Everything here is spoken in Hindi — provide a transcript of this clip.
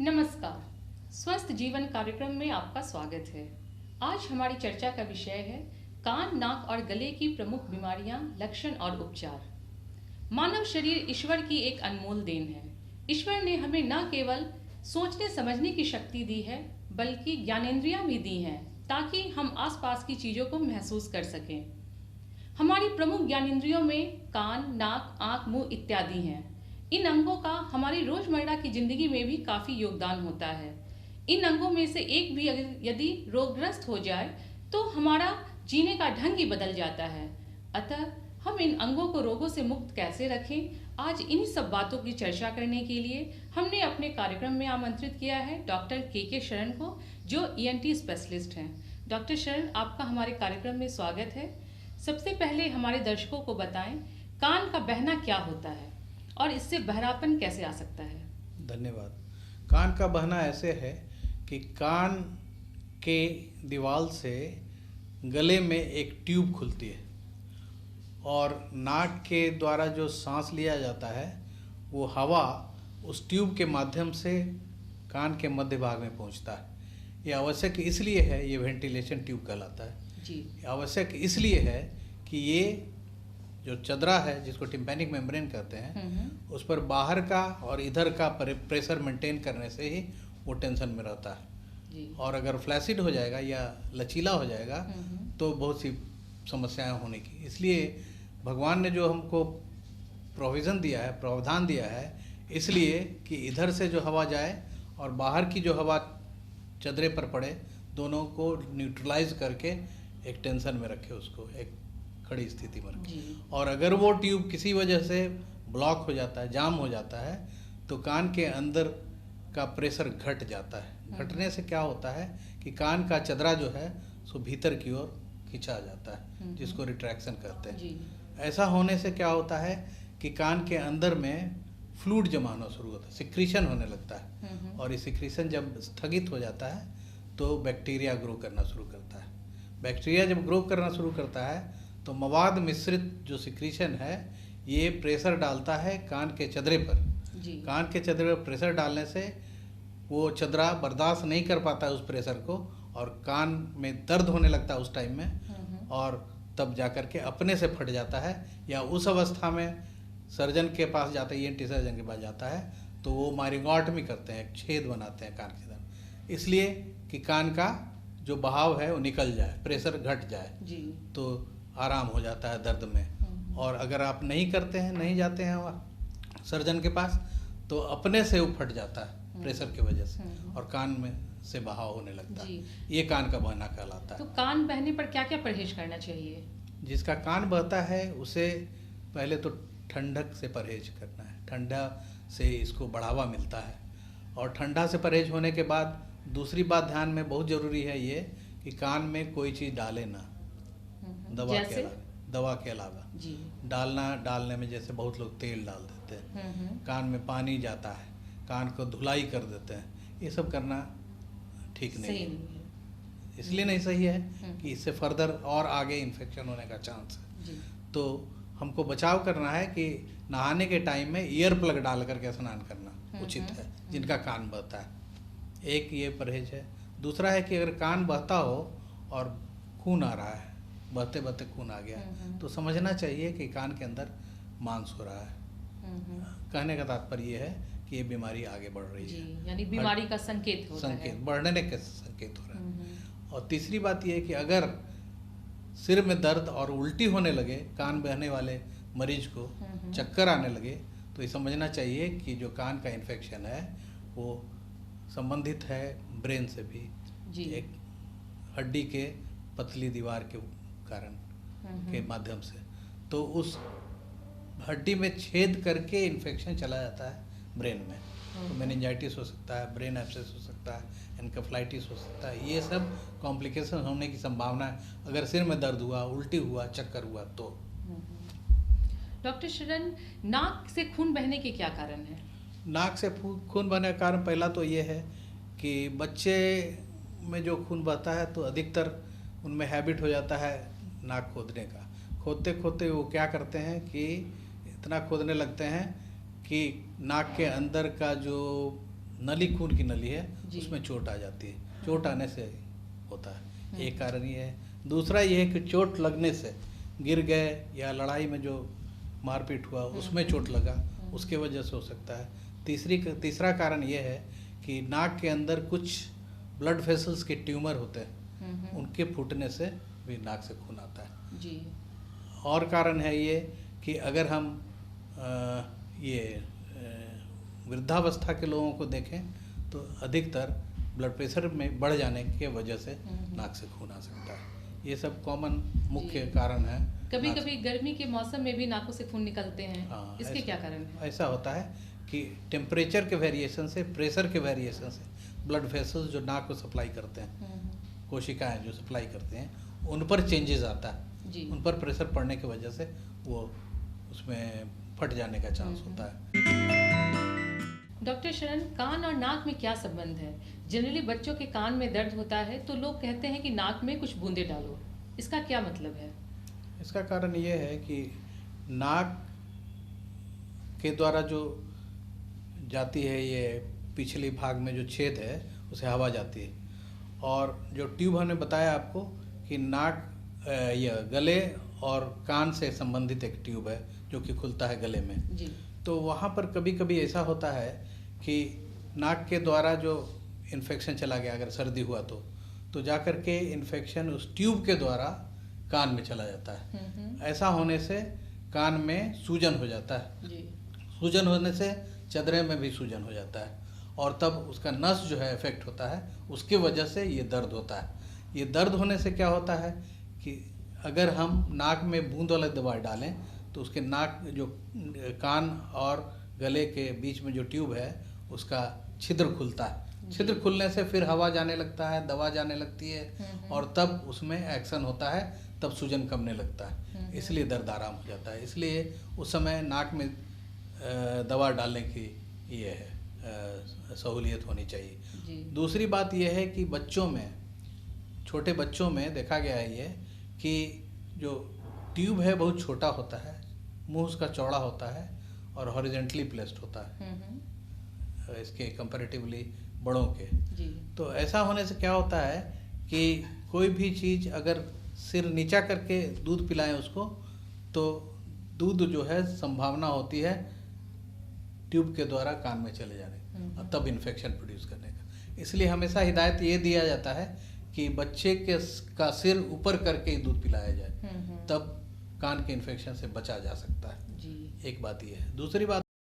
नमस्कार। स्वस्थ जीवन कार्यक्रम में आपका स्वागत है। आज हमारी चर्चा का विषय है कान, नाक और गले की प्रमुख बीमारियां, लक्षण और उपचार। मानव शरीर ईश्वर की एक अनमोल देन है। ईश्वर ने हमें न केवल सोचने समझने की शक्ति दी है, बल्कि ज्ञानेंद्रियां भी दी हैं, ताकि हम आसपास की चीजों को महसूस कर सकें। हमारी प्रमुख ज्ञानेंद्रियों में कान, नाक, आंख, मुंह इत्यादि हैं। इन अंगों का हमारी रोजमर्रा की जिंदगी में भी काफी योगदान होता है। इन अंगों में से एक भी यदि रोगग्रस्त हो जाए तो हमारा जीने का ढंग ही बदल जाता है। अतः हम इन अंगों को रोगों से मुक्त कैसे रखें, आज इन्हीं सब बातों की चर्चा करने के लिए हमने अपने कार्यक्रम में आमंत्रित किया है डॉक्टर के शरण को, जो ENT स्पेशलिस्ट हैं। डॉक्टर शरण, आपका हमारे कार्यक्रम में स्वागत है। सबसे पहले हमारे दर्शकों को बताएं, कान का बहना क्या होता है और इससे बहरापन कैसे आ सकता है? धन्यवाद। कान का बहना ऐसे है कि कान के दीवार से गले में एक ट्यूब खुलती है और नाक के द्वारा जो सांस लिया जाता है वो हवा उस ट्यूब के माध्यम से कान के मध्य भाग में पहुंचता है। ये आवश्यक इसलिए है, ये वेंटिलेशन ट्यूब कहलाता है जी। आवश्यक इसलिए है कि ये जो चदरा है, जिसको टिम्पैनिक मेम्ब्रेन कहते हैं, उस पर बाहर का और इधर का प्रेशर मेंटेन करने से ही वो टेंशन में रहता है जी। और अगर फ्लैसिड हो जाएगा या लचीला हो जाएगा तो बहुत सी समस्याएं होने की। इसलिए भगवान ने जो हमको प्रोविज़न दिया है, प्रावधान दिया है, इसलिए कि इधर से जो हवा जाए और बाहर की जो हवा चदरे पर पड़े, दोनों को न्यूट्रलाइज करके एक टेंशन में रखे, उसको एक खड़ी स्थिति में रखे। और अगर वो ट्यूब किसी वजह से ब्लॉक हो जाता है, जाम हो जाता है, तो कान के अंदर का प्रेशर घट जाता है। घटने से क्या होता है कि कान का चदरा जो है सो भीतर की ओर खिंचा जाता है, जिसको रिट्रैक्शन कहते हैं। ऐसा होने से क्या होता है कि कान के अंदर में फ्लूइड जमा होना शुरू होता है, सिक्रीशन होने लगता है और ये सिक्रीशन जब स्थगित हो जाता है तो बैक्टीरिया ग्रो करना शुरू करता है। बैक्टीरिया जब ग्रो करना शुरू करता है तो मवाद मिश्रित जो सिक्रीशन है ये प्रेशर डालता है कान के चदरे पर। कान के चदरे पर प्रेशर डालने से वो चदरा बर्दाश्त नहीं कर पाता है उस प्रेशर को और कान में दर्द होने लगता है उस टाइम में, और तब जाकर के अपने से फट जाता है। या उस अवस्था में सर्जन के पास जाता है, ENT सर्जन के पास जाता है, तो वो मायरिंगोटमी करते हैं, छेद बनाते हैं कान के अंदर, इसलिए कि कान का जो बहाव है वो निकल जाए, प्रेशर घट जाए जी। तो आराम हो जाता है दर्द में। और अगर आप नहीं करते हैं, नहीं जाते हैं सर्जन के पास, तो अपने से वो फट जाता है प्रेशर की वजह से और कान में से बहाव होने लगता है। ये कान का बहना कहलाता है। तो कान बहने पर क्या क्या परहेज करना चाहिए? जिसका कान बहता है उसे पहले तो ठंडक से परहेज करना है, ठंडा से इसको बढ़ावा मिलता है। और ठंडा से परहेज होने के बाद दूसरी बात ध्यान में बहुत ज़रूरी है ये कि कान में कोई चीज़ डाले ना, दवा के अलावा डालने में, जैसे बहुत लोग तेल डाल देते हैं, कान में पानी जाता है, कान को धुलाई कर देते हैं, ये सब करना ठीक नहीं है। इसलिए नहीं सही है कि इससे फर्दर और आगे इन्फेक्शन होने का चांस है। तो हमको बचाव करना है कि नहाने के टाइम में ईयर प्लग डाल करके स्नान करना उचित है, जिनका कान बहता है। एक ये परहेज है। दूसरा है कि अगर कान बहता हो और खून आ रहा है, बहते बहते खून आ गया, तो समझना चाहिए कि कान के अंदर मांस हो रहा है। कहने का तात्पर्य ये है कि ये बीमारी आगे बढ़ रही है, यानी बीमारी का संकेत होता है, बढ़ने के संकेत हो रहा है। और तीसरी बात ये है कि अगर सिर में दर्द और उल्टी होने लगे, कान बहने वाले मरीज को चक्कर आने लगे, तो ये समझना चाहिए कि जो कान का इन्फेक्शन है वो संबंधित है ब्रेन से भी, एक हड्डी के पतली दीवार के कारण के माध्यम से। तो उस हड्डी में छेद करके इन्फेक्शन चला जाता है ब्रेन में, तो मेनिंजाइटिस हो सकता है, ब्रेन एब्सेस हो सकता है, एनकेफेलाइटिस हो सकता है। ये सब कॉम्प्लिकेशन होने की संभावना है अगर सिर में दर्द हुआ, उल्टी हुआ, चक्कर हुआ तो। डॉक्टर शरण, नाक से खून बहने के क्या कारण है? नाक से खून बहने का कारण पहला तो ये है कि बच्चे में जो खून बहता है तो अधिकतर उनमें हैबिट हो जाता है नाक खोदने का। खोदते खोदते वो क्या करते हैं कि इतना खोदने लगते हैं कि नाक के अंदर का जो नली, खून की नली है, जी। उसमें चोट आ जाती है। चोट आने से होता है, एक कारण ये है। दूसरा ये है कि चोट लगने से, गिर गए या लड़ाई में जो मारपीट हुआ उसमें चोट लगा, उसके वजह से हो सकता है। तीसरा कारण ये है कि नाक के अंदर कुछ ब्लड वेसल्स के ट्यूमर होते हैं, उनके फूटने से भी नाक से खून आता है जी। और कारण है ये कि अगर हम वृद्धावस्था के लोगों को देखें तो अधिकतर ब्लड प्रेशर में बढ़ जाने के वजह से नाक से खून आ सकता है। ये सब कॉमन मुख्य कारण है। कभी कभी गर्मी के मौसम में भी नाकों से खून निकलते हैं, हाँ, इसके क्या कारण है? ऐसा होता है कि टेम्परेचर के वेरिएशन से, प्रेशर के वेरिएशन से ब्लड वेसल्स जो नाक को सप्लाई करते हैं, कोशिकाएं जो सप्लाई करते हैं, उन पर चेंजेस आता है जी। उन पर प्रेशर पड़ने की वजह से वो उसमें फट जाने का चांस होता है। डॉक्टर शरण, कान और नाक में क्या संबंध है? जनरली बच्चों के कान में दर्द होता है तो लोग कहते हैं कि नाक में कुछ बूंदे डालो, इसका क्या मतलब है? इसका कारण ये है कि नाक के द्वारा जो जाती है, ये पिछले भाग में जो छेद है उसे हवा जाती है, और जो ट्यूब हमने बताया आपको कि नाक या गले और कान से संबंधित एक ट्यूब है जो कि खुलता है गले में जी। तो वहाँ पर कभी कभी ऐसा होता है कि नाक के द्वारा जो इन्फेक्शन चला गया, अगर सर्दी हुआ तो जा कर के इन्फेक्शन उस ट्यूब के द्वारा कान में चला जाता है। ऐसा होने से कान में सूजन हो जाता है जी। सूजन होने से चदरे में भी सूजन हो जाता है, और तब उसका नस जो है इफेक्ट होता है, उसकी वजह से ये दर्द होता है। ये दर्द होने से क्या होता है कि अगर हम नाक में बूंद वाला दवा डालें तो उसके नाक जो कान और गले के बीच में जो ट्यूब है उसका छिद्र खुलता है। छिद्र खुलने से फिर हवा जाने लगता है, दवा जाने लगती है, और तब उसमें एक्शन होता है, तब सूजन कमने लगता है, इसलिए दर्द आराम हो जाता है। इसलिए उस समय नाक में दवा डालने की ये है सहूलियत होनी चाहिए। जी। दूसरी बात यह है कि बच्चों में, छोटे बच्चों में देखा गया है ये कि जो ट्यूब है बहुत छोटा होता है, मुंह उसका चौड़ा होता है और हॉरिजेंटली प्लेस्ड होता है इसके कंपैरेटिवली बड़ों के। जी। तो ऐसा होने से क्या होता है कि कोई भी चीज़ अगर सिर नीचा करके दूध पिलाएं उसको, तो दूध जो है संभावना होती है ट्यूब के द्वारा कान में चले जाने और तब इन्फेक्शन प्रोड्यूस करने का। इसलिए हमेशा हिदायत ये दिया जाता है कि बच्चे का सिर ऊपर करके ही दूध पिलाया जाए, तब कान के इन्फेक्शन से बचा जा सकता है। जी। एक बात ये है। दूसरी बात